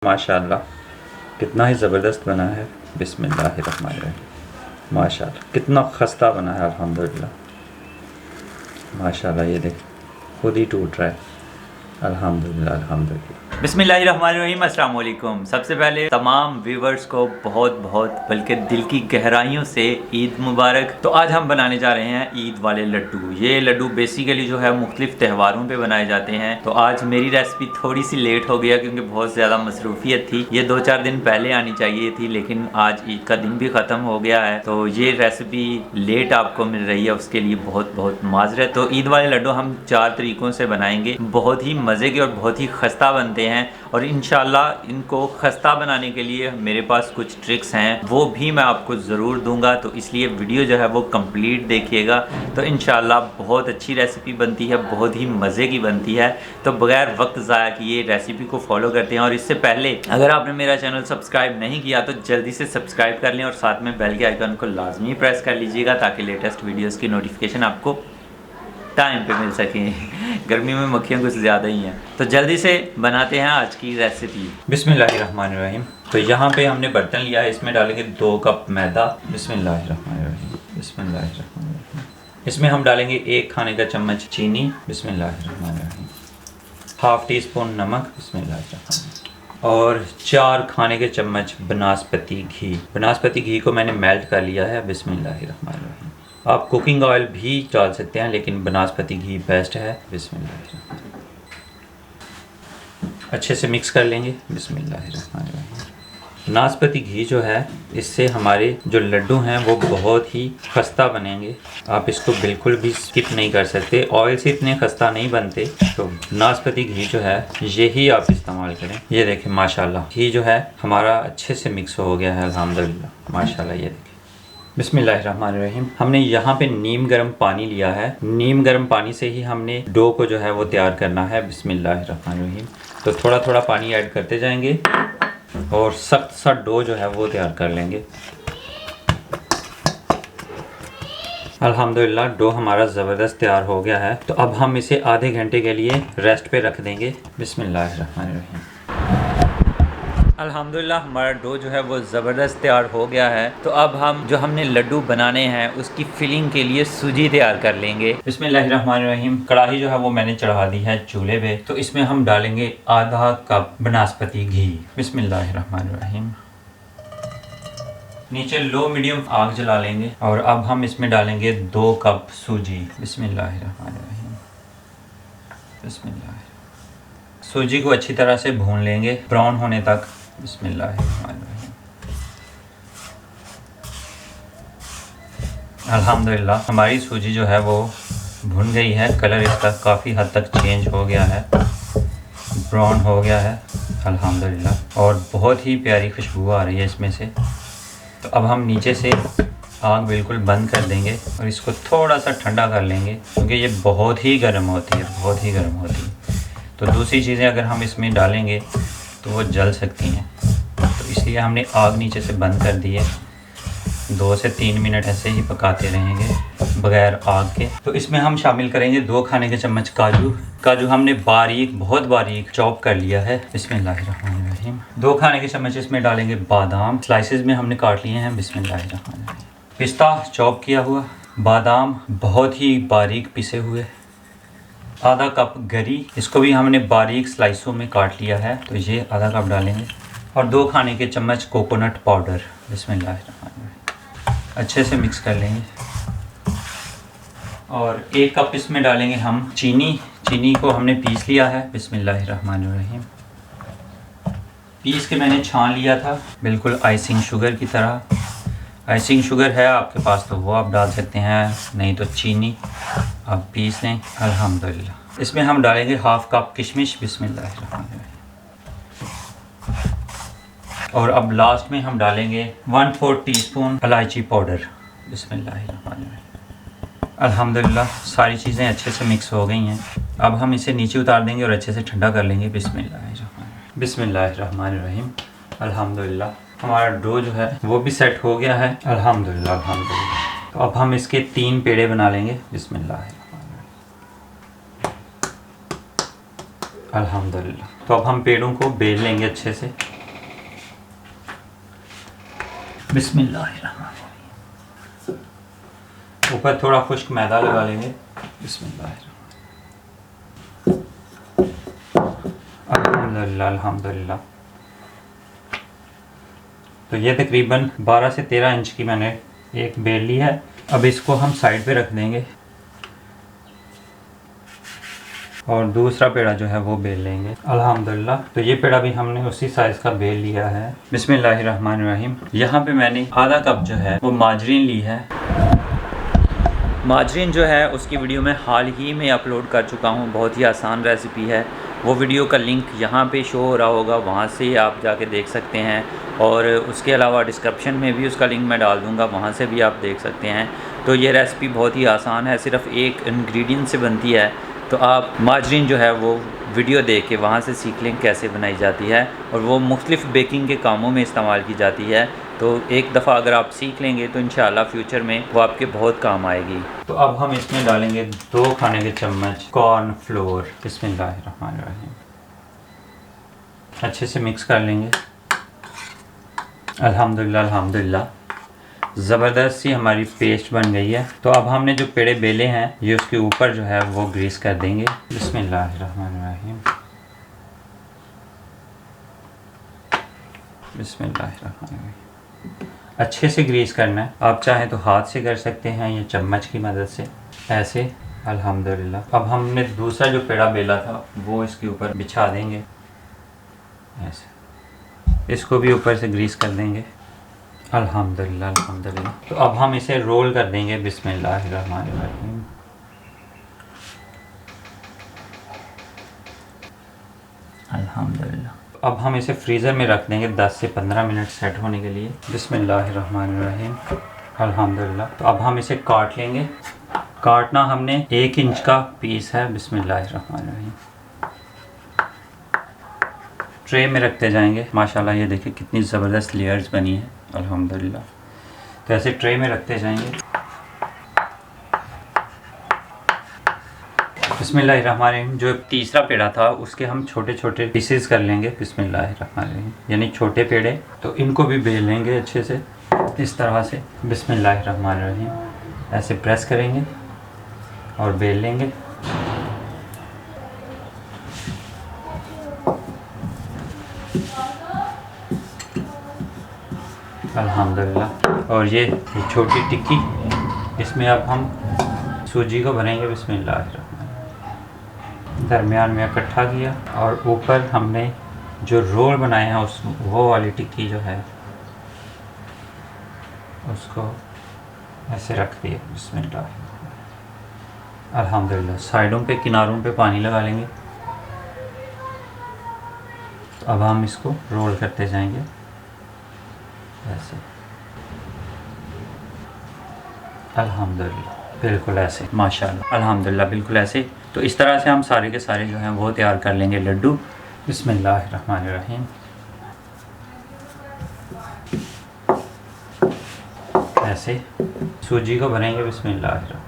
माशाल्लाह कितना ही ज़बरदस्त बना है। बिस्मिल्लाहिर्रहमानिर्रहीम। माशाल्लाह कितना खस्ता बना है। अल्हम्दुलिल्लाह माशाल्लाह, ये देख खुद ही टूट रहा है। अल्हम्दुलिल्लाह अल्हम्दुलिल्लाह। बिस्मिल्लाहिर्रहमानिर्रहीम। अस्सलाम वालेकुम। सबसे पहले तमाम व्यूवर्स को बहुत बहुत बल्कि दिल की गहराइयों से ईद मुबारक। तो आज हम बनाने जा रहे हैं ईद वाले लड्डू। ये लड्डू बेसिकली जो है मुख्तलिफ त्योहारों पे बनाए जाते हैं। तो आज मेरी रेसिपी थोड़ी सी लेट हो गया क्योंकि बहुत ज़्यादा मसरूफियत थी। ये 2-4 दिन पहले आनी चाहिए थी, लेकिन आज ईद का दिन भी ख़त्म हो गया है, तो ये रेसिपी लेट आपको मिल रही है, उसके लिए बहुत बहुत माजरत। तो ईद वाले लड्डू हम 4 तरीक़ों से बनाएंगे। बहुत ही मज़े के और बहुत ही खस्ता बनते हैं और इंशाल्लाह इनको खस्ता बनाने के लिए मेरे पास कुछ ट्रिक्स हैं, वो भी मैं आपको ज़रूर दूंगा। तो इसलिए वीडियो जो है वो कंप्लीट देखिएगा, तो इंशाल्लाह बहुत अच्छी रेसिपी बनती है, बहुत ही मज़े की बनती है। तो बगैर वक्त ज़ाया किए रेसिपी को फॉलो करते हैं। और इससे पहले अगर आपने मेरा चैनल सब्सक्राइब नहीं किया तो जल्दी से सब्सक्राइब कर लें और साथ में बेल के आइकन को लाजमी प्रेस कर लीजिएगा ताकि लेटेस्ट वीडियोज़ की नोटिफिकेशन आपको टाइम पे मिल सके। गर्मी में मक्खियाँ कुछ ज़्यादा ही हैं। तो जल्दी से बनाते हैं आज की रेसिपी। बिस्मिल्लाहिर्रहमानिर्रहीम। तो यहाँ पे हमने बर्तन लिया है, इसमें डालेंगे 2 कप मैदा। बिस्मिल्लाहिर्रहमानिर्रहीम बिस्मिल्लाहिर्रहमानिर्रहीम। इसमें हम डालेंगे 1 खाने का चम्मच चीनी। बिस्मिल्लाहिर्रहमानिर्रहीम। हाफ़ टी स्पून नमक। बिस्मिल्लाहिर्रहमानिर्रहीम। और 4 खाने के चम्मच बनास्पति घी। बनास्पति घी को मैंने मेल्ट कर लिया है। बिस्मिल्लाहिर्रहमानिर्रहीम। आप कुकिंग ऑयल भी डाल सकते हैं, लेकिन बनास्पति घी बेस्ट है। बिस्मिल्लाहिर्रहमानिर्रहीम। अच्छे से मिक्स कर लेंगे। बिस्मिल्लाहिर्रहमानिर्रहीम। बनास्पति घी जो है, इससे हमारे जो लड्डू हैं वो बहुत ही खस्ता बनेंगे। आप इसको बिल्कुल भी स्किप नहीं कर सकते। ऑयल से इतने खस्ता नहीं बनते, तो बनास्पति घी जो है यही आप इस्तेमाल करें। ये देखें माशाल्लाह घी जो है हमारा अच्छे से मिक्स हो गया है। अल्हम्दुलिल्लाह माशाल्लाह। ये देखें। बिस्मिल्लाहिर्रहमानिर्रहीम। हमने यहाँ पे नीम गर्म पानी लिया है। नीम गर्म पानी से ही हमने डो को जो है वो तैयार करना है। बिस्मिल्लाहिर्रहमानिर्रहीम। तो थोड़ा थोड़ा पानी ऐड करते जाएंगे और सख्त सा डो जो है वो तैयार कर लेंगे। अल्हम्दुलिल्लाह डो हमारा ज़बरदस्त तैयार हो गया है। तो अब हम इसे आधे घंटे के लिए रेस्ट पे रख देंगे। बिस्मिल्लाहिर्रहमानिर्रहीम। अल्हम्दुलिल्लाह हमारा डो जो है वो ज़बरदस्त तैयार हो गया है। तो अब हम जो हमने लड्डू बनाने हैं उसकी फिलिंग के लिए सूजी तैयार कर लेंगे। बिस्मिल्लाहिर्रहमानिर्रहीम। कढ़ाई जो है वो मैंने चढ़ा दी है चूल्हे पे। तो इसमें हम डालेंगे आधा कप बनास्पति घी। बिस्मिल्लाहिर्रहमानिर्रहीम। नीचे लो मीडियम आग जला लेंगे और अब हम इसमें डालेंगे 2 कप सूजी। बिस्मिल्लाहिर्रहमानिर्रहीम। बिस्मिल्लाह। सूजी को अच्छी तरह से भून लेंगे ब्राउन होने तक। बिस्मिल्लाहिर्रहमानिर्रहीम। अल्हम्दुलिल्लाह हमारी सूजी जो है वो भुन गई है। कलर इसका काफ़ी हद तक चेंज हो गया है, ब्राउन हो गया है अल्हम्दुलिल्लाह। और बहुत ही प्यारी खुशबू आ रही है इसमें से। तो अब हम नीचे से आग बिल्कुल बंद कर देंगे और इसको थोड़ा सा ठंडा कर लेंगे, क्योंकि ये बहुत ही गर्म होती है, बहुत ही गर्म होती है। तो दूसरी चीज़ें अगर हम इसमें डालेंगे तो वो जल सकती हैं, तो इसलिए हमने आग नीचे से बंद कर दी है। 2 से 3 मिनट ऐसे ही पकाते रहेंगे बगैर आग के। तो इसमें हम शामिल करेंगे 2 खाने के चम्मच काजू। काजू हमने बारीक, बहुत बारीक चॉप कर लिया है। बिस्मिल्लाहिर्रहमानिर्रहीम। 2 खाने के चम्मच इसमें डालेंगे बादाम, स्लाइसेस में हमने काट लिए हैं। बिस्मिल्लाहिर्रहमानिर्रहीम। पिस्ता चॉप किया हुआ, बादाम बहुत ही बारीक पिसे हुए, आधा कप गरी, इसको भी हमने बारीक स्लाइसों में काट लिया है, तो ये आधा कप डालेंगे। और 2 खाने के चम्मच कोकोनट पाउडर। बिस्मिल्लाहिर्रहमानिर्रहीम। अच्छे से मिक्स कर लेंगे। और 1 कप इसमें डालेंगे हम चीनी। चीनी को हमने पीस लिया है। बिस्मिल्लाहिर्रहमानिर्रहीम। पीस के मैंने छान लिया था, बिल्कुल आइसिंग शुगर की तरह। आइसिंग शुगर है आपके पास तो वो आप डाल सकते हैं, नहीं तो चीनी आप पीस लें। अल्हम्दुलिल्लाह। इसमें हम डालेंगे हाफ़ कप किशमिश। बिस्मिल्लाहिर्रहमानिर्रहीम। और अब लास्ट में हम डालेंगे 1/4 टीस्पून इलायची पाउडर। बिस्मिल्लाहिर्रहमानिर्रहीम। अल्हम्दुलिल्लाह सारी चीज़ें अच्छे से मिक्स हो गई हैं। अब हम इसे नीचे उतार देंगे और अच्छे से ठंडा कर लेंगे। बिस्मिल्लाहिर्रहमानिर्रहीम। अल्हम्दुलिल्लाह हमारा डो जो है वो भी सेट हो गया है। अल्हम्दुलिल्लाह अल्हम्दुलिल्लाह। तो अब हम इसके 3 पेड़े बना लेंगे। बिस्मिल्लाहिर्रहमानिर्रहीम। अल्हम्दुलिल्लाह। तो अब हम पेड़ों को बेल लेंगे अच्छे से। बिस्मिल्लाहिर्रहमानिर्रहीम। ऊपर थोड़ा खुश्क मैदा लगा लेंगे। बिस्मिल्लाहिर्रहमानिर्रहीम। अल्हम्दुलिल्लाह अल्हम्दुलिल्लाह। तो ये तकरीबन 12 से 13 इंच की मैंने एक बेल ली है। अब इसको हम साइड पे रख देंगे और दूसरा पेड़ा जो है वो बेल लेंगे। अल्हम्दुलिल्लाह। तो ये पेड़ा भी हमने उसी साइज़ का बेल लिया है। बिस्मिल्लाहिर्रहमानिर्रहीम। यहाँ पे मैंने आधा कप जो है वो माजरीन ली है। माजरीन जो है उसकी वीडियो मैं हाल ही में अपलोड कर चुका हूँ। बहुत ही आसान रेसिपी है। वो वीडियो का लिंक यहाँ पे शो हो रहा होगा, वहाँ से आप जाके देख सकते हैं। और उसके अलावा डिस्क्रिप्शन में भी उसका लिंक मैं डाल दूँगा, वहाँ से भी आप देख सकते हैं। तो ये रेसिपी बहुत ही आसान है, सिर्फ एक इंग्रेडिएंट से बनती है। तो आप माजरीन जो है वो वीडियो देख के वहाँ से सीख लें कैसे बनाई जाती है, और वो मुख्तलिफ़ बेकिंग के कामों में इस्तेमाल की जाती है। तो एक दफ़ा अगर आप सीख लेंगे तो इंशाल्लाह फ्यूचर में वो आपके बहुत काम आएगी। तो अब हम इसमें डालेंगे 2 खाने के चम्मच कॉर्न फ्लोर। बिस्मिल्लाहिर्रहमानिर्रहीम। अच्छे से मिक्स कर लेंगे। अल्हम्दुलिल्लाह अल्हम्दुलिल्लाह। ज़बरदस्त सी हमारी पेस्ट बन गई है। तो अब हमने जो पेड़े बेले हैं ये उसके ऊपर जो है वो ग्रीस कर देंगे। बिस्मिल्लाहिर्रहमानिर्रहीम। बिस्मिल्लाहिर्रहमानिर्रहीम। अच्छे से ग्रीस करना है। आप चाहें तो हाथ से कर सकते हैं या चम्मच की मदद से, ऐसे। अल्हम्दुलिल्लाह। अब हमने दूसरा जो पेड़ा बेला था वो इसके ऊपर बिछा देंगे ऐसे। इसको भी ऊपर से ग्रीस कर देंगे। अल्हम्दुलिल्लाह अल्हम्दुलिल्लाह। तो अब हम इसे रोल कर देंगे। बिस्मिल्लाहिर्रहमानिर्रहीम। अल्हम्दुलिल्लाह। अब हम इसे फ्रीज़र में रख देंगे 10 से 15 मिनट सेट होने के लिए। बिस्मिल्लाहिर्रहमानिर्रहीम। अल्हम्दुलिल्लाह। तो अब हम इसे काट लेंगे। काटना हमने 1 इंच का पीस है। बिस्मिल्लाहिर्रहमानिर्रहीम। ट्रे में रखते जाएंगे। माशाल्लाह ये देखिए कितनी ज़बरदस्त लेयर्स बनी है। अल्हम्दुलिल्लाह। तो ऐसे ट्रे में रखते जाएंगे। बिस्मिल्लाहिर्रहमानिर्रहीम। जो तीसरा पेड़ा था उसके हम छोटे छोटे पीसेस कर लेंगे। बिस्मिल्लाहिर्रहमानिर्रहीम। यानी छोटे पेड़े, तो इनको भी बेल लेंगे अच्छे से इस तरह से। बिस्मिल्लाहिर्रहमानिर्रहीम। ऐसे प्रेस करेंगे और बेल लेंगे। अल्हम्दुलिल्लाह। और ये छोटी टिक्की, इसमें अब हम सूजी को भरेंगे। बिस्मिल्लाहिर्रहमानिर्रहीम। दरमियान में इकट्ठा किया और ऊपर हमने जो रोल बनाए हैं उस वो वाली टिक्की जो है उसको ऐसे रख दिया। बिस्मिल्लाह। अल्हम्दुलिल्लाह। साइडों पे किनारों पे पानी लगा लेंगे। तो अब हम इसको रोल करते जाएंगे ऐसे। अल्हम्दुलिल्लाह। बिल्कुल ऐसे। माशाल्लाह। अल्हम्दुलिल्लाह। बिल्कुल ऐसे। तो इस तरह से हम सारे के सारे जो हैं वो तैयार कर लेंगे लड्डू। बिस्मिल्लाहिर्रहमानिर्रहीम। ऐसे सूजी को भरेंगे। बिस्मिल्लाहिर्रहमानिर्रहीम।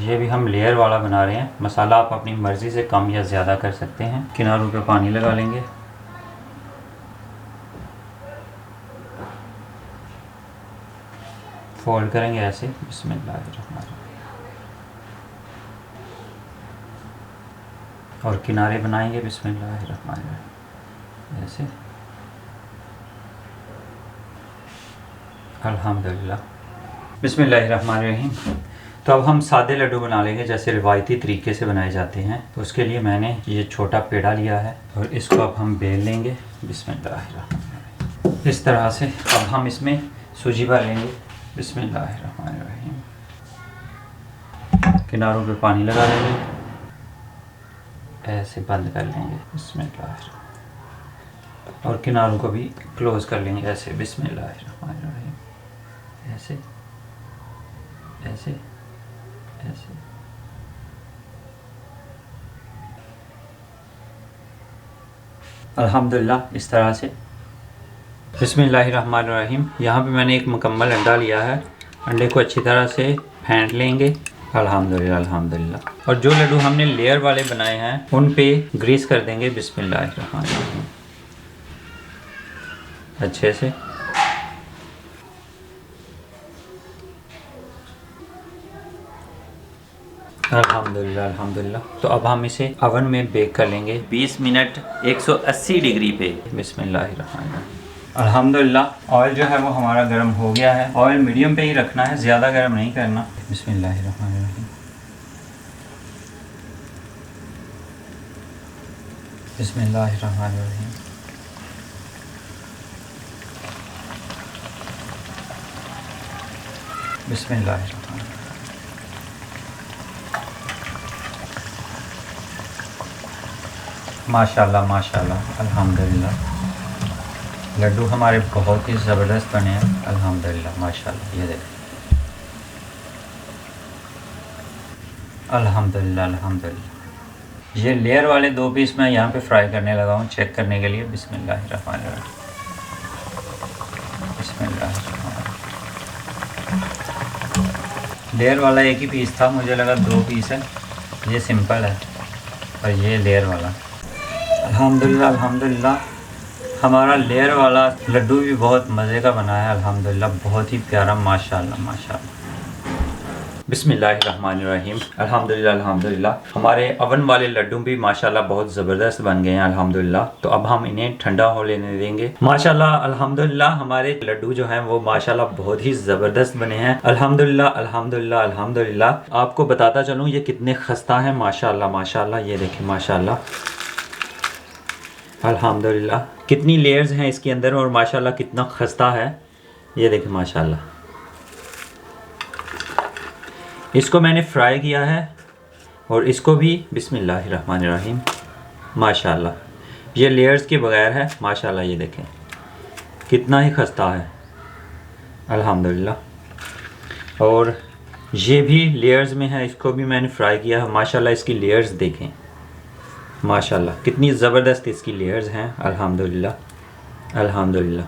ये भी हम लेयर वाला बना रहे हैं। मसाला आप अपनी मर्ज़ी से कम या ज़्यादा कर सकते हैं। किनारों पे पानी लगा लेंगे। फोल्ड करेंगे ऐसे। बिस्मिल्लाहिर्रहमानिर्रहीम। और किनारे बनाएंगे। बिस्मिल्लाहिर्रहमानिर्रहीम। ऐसे। अल्हम्दुलिल्लाह। बिस्मिल्लाहिर्रहमानिर्रहीम। तो अब हम सादे लड्डू बना लेंगे जैसे रिवायती तरीके से बनाए जाते हैं। तो उसके लिए मैंने ये छोटा पेड़ा लिया है और इसको अब हम बेल लेंगे। बिस्मिल्लाहिर्रहमानिर्रहीम। इस तरह से अब हम इसमें सूजी भर लेंगे। बिस्मिल्लाहिर्रहमानिर्रहीम। किनारों पे पानी लगा लेंगे। ऐसे बंद कर लेंगे। बिस्मिल्लाहिर्रहमानिर्रहीम। और किनारों को भी क्लोज कर लेंगे ऐसे। बिस्मिल्लाहिर्रहमानिर्रहीम। ऐसे ऐसे ऐसे। अल्हम्दुलिल्लाह। इस तरह से। बिस्मिल्लाहिर्रहमानिर्रहीम। यहाँ पे मैंने एक मुकम्मल अंडा लिया है। अंडे को अच्छी तरह से फेंट लेंगे। अल्हम्दुलिल्लाह अल्हम्दुलिल्लाह। और जो लड्डू हमने लेयर वाले बनाए हैं उन पे ग्रीस कर देंगे। बिस्मिल्लाहिर्रहमानिर्रहीम। अच्छे से। अल्हम्दुलिल्लाह अल्हम्दुलिल्लाह। तो अब हम इसे ओवन में बेक कर लेंगे 20 मिनट 180 डिग्री पे। बिस्मिल्लाहिर्रहमानिर्रहीम। अल्हम्दुलिल्लाह ऑयल जो है वो हमारा गर्म हो गया है। ऑयल मीडियम पे ही रखना है, ज़्यादा गर्म नहीं करना। बिस्मिल्लाहिर्रहमानिर्रहीम। बिस्मिल्लाहिर्रहमानिर्रहीम। बिस्मिल्लाहिर्रहमानिर्रहीम। माशाल्लाह माशाल्लाह अल्हम्दुलिल्लाह। लड्डू हमारे बहुत ही ज़बरदस्त बने हैं अल्हम्दुलिल्लाह माशाल्लाह। ये देखें अल्हम्दुलिल्लाह अल्हम्दुलिल्लाह। ये लेयर वाले 2 पीस मैं यहाँ पे फ्राई करने लगा हूँ चेक करने के लिए। बिस्मिल्लाहिर्रहमानिर्रहीम। बिस्मिल्लाहिर्रहमानिर्रहीम। लेयर वाला एक ही पीस था, मुझे लगा 2 पीस है। ये सिंपल है और ये लेयर वाला। अल्हम्दुलिल्लाह अल्हम्दुलिल्लाह। हमारा लेयर वाला लड्डू भी बहुत मज़े का बना है अल्हम्दुलिल्लाह, बहुत ही प्यारा माशाल्लाह माशाल्लाह। बिस्मिल्लाहिर्रहमानिर्रहीम। अल्हम्दुलिल्लाह अल्हम्दुलिल्लाह। हमारे अवन वाले लड्डू भी माशाल्लाह बहुत ज़बरदस्त बन गए हैं अल्हम्दुलिल्लाह। तो अब हम इन्हें ठंडा हो लेने देंगे। माशाल्लाह अल्हम्दुलिल्लाह हमारे लड्डू जो हैं वो माशाल्लाह बहुत ही ज़बरदस्त बने हैं अल्हम्दुलिल्लाह अल्हम्दुलिल्लाह अल्हम्दुलिल्लाह। आपको बताता चलूँ ये कितने खस्ता हैं माशाल्लाह माशाल्लाह। ये देखें माशाल्लाह अल्हम्दुलिल्लाह कितनी लेयर्स हैं इसके अंदर और माशाल्लाह कितना खस्ता है। ये देखें माशाल्लाह। इसको मैंने फ्राई किया है और इसको भी बिस्मिल्लाहिर्रहमानिर्रहीम माशाल्लाह। ये लेयर्स के बगैर है माशाल्लाह। ये देखें कितना ही खस्ता है अल्हम्दुलिल्लाह। और ये भी लेयर्स में है, इसको भी मैंने फ्राई किया है माशाल्लाह। इसकी लेयर्स देखें माशाल्लाह कितनी ज़बरदस्त इसकी लेयर्स हैं अल्हम्दुलिल्लाह अल्हम्दुलिल्लाह।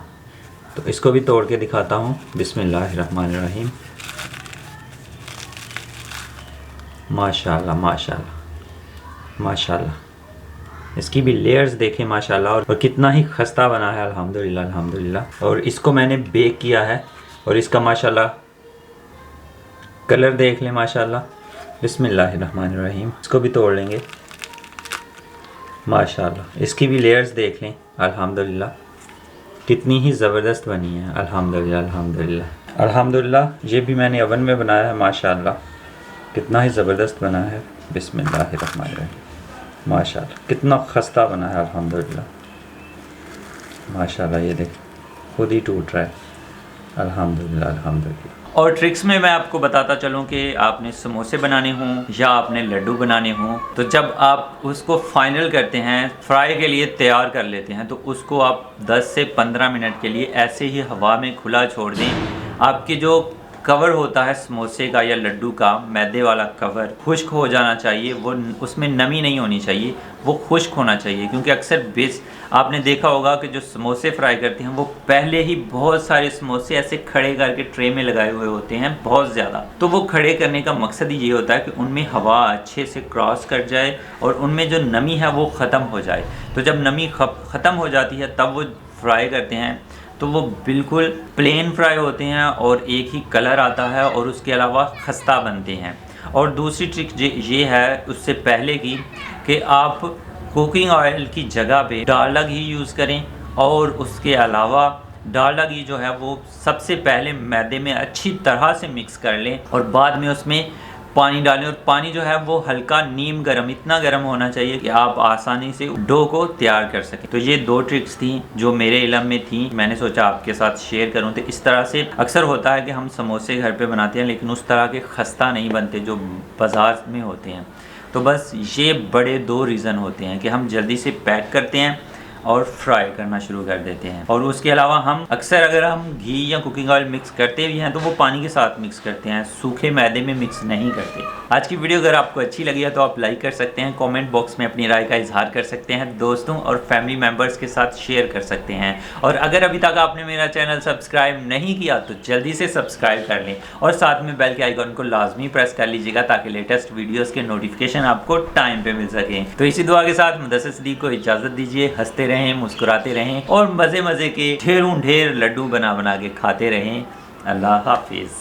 तो इसको भी तोड़ के दिखाता हूँ। बिस्मिल्लाहिर्रहमानिर्रहीम माशाल्लाह माशाल्लाह माशाल्लाह। इसकी भी लेयर्स देखें माशाल्लाह और कितना ही खस्ता बना है अल्हम्दुलिल्लाह अल्हम्दुलिल्लाह। और इसको मैंने बेक किया है और इसका माशाल्लाह कलर देख लें माशाल्लाह। बिस्मिल्लाहिर्रहमानिर्रहीम। इसको भी तोड़ लेंगे माशाल्लाह। इसकी भी लेयर्स देख लें अल्हम्दुलिल्लाह कितनी ही ज़बरदस्त बनी है अल्हम्दुलिल्लाह अल्हम्दुलिल्लाह अल्हम्दुलिल्लाह। ये भी मैंने ओवन में बनाया है माशाल्लाह कितना ही ज़बरदस्त बना है। बिस्मिल्लाहिर्रहमानिर्रहीम माशाल्लाह कितना खस्ता बना है अल्हम्दुलिल्लाह माशाल्लाह। ये देख खुद ही टूट रहा है अल्हम्दुलिल्लाह अल्हम्दुलिल्लाह। और ट्रिक्स में मैं आपको बताता चलूँ कि आपने समोसे बनाने हों या आपने लड्डू बनाने हों तो जब आप उसको फाइनल करते हैं फ्राई के लिए तैयार कर लेते हैं तो उसको आप 10 से 15 मिनट के लिए ऐसे ही हवा में खुला छोड़ दें। आपके जो कवर होता है समोसे का या लड्डू का मैदे वाला कवर खुश्क हो जाना चाहिए। वो उसमें नमी नहीं होनी चाहिए, वो खुश्क होना चाहिए। क्योंकि अक्सर बेस आपने देखा होगा कि जो समोसे फ्राई करते हैं वो पहले ही बहुत सारे समोसे ऐसे खड़े करके ट्रे में लगाए हुए होते हैं बहुत ज़्यादा। तो वो खड़े करने का मकसद ही ये होता है कि उनमें हवा अच्छे से क्रॉस कर जाए और उनमें जो नमी है वो ख़त्म हो जाए। तो जब नमी ख़त्म हो जाती है तब वो फ्राई करते हैं तो वो बिल्कुल प्लेन फ्राई होते हैं और एक ही कलर आता है और उसके अलावा खस्ता बनते हैं। और दूसरी ट्रिक ये है उससे पहले की कि आप कुकिंग ऑयल की जगह पे डालडा घी यूज़ करें और उसके अलावा डालडा घी जो है वो सबसे पहले मैदे में अच्छी तरह से मिक्स कर लें और बाद में उसमें पानी डालें। और पानी जो है वो हल्का नीम गर्म, इतना गर्म होना चाहिए कि आप आसानी से डो को तैयार कर सकें। तो ये 2 ट्रिक्स थी जो मेरे इल्म में थी, मैंने सोचा आपके साथ शेयर करूं। तो इस तरह से अक्सर होता है कि हम समोसे घर पे बनाते हैं लेकिन उस तरह के खस्ता नहीं बनते जो बाज़ार में होते हैं। तो बस ये बड़े 2 रीज़न होते हैं कि हम जल्दी से पैक करते हैं और फ्राई करना शुरू कर देते हैं। और उसके अलावा हम अक्सर अगर हम घी या कुकिंग ऑयल मिक्स करते भी हैं तो वो पानी के साथ मिक्स करते हैं, सूखे मैदे में मिक्स नहीं करते। आज की वीडियो अगर आपको अच्छी लगी है तो आप लाइक कर सकते हैं, कमेंट बॉक्स में अपनी राय का इजहार कर सकते हैं, दोस्तों और फैमिली मेम्बर्स के साथ शेयर कर सकते हैं। और अगर अभी तक आपने मेरा चैनल सब्सक्राइब नहीं किया तो जल्दी से सब्सक्राइब कर लें और साथ में बेल के आइकन को लाजमी प्रेस कर लीजिएगा ताकि लेटेस्ट वीडियोज़ के नोटिफिकेशन आपको टाइम पर मिल सकें। तो इसी दुआ के साथ मुदस्सिर सिद्दीक को इजाज़त दीजिए। हंसते रहें, मुस्कुराते रहें और मज़े मज़े के ढेरों ढेर लड्डू बना बना के खाते रहें। अल्लाह हाफिज़।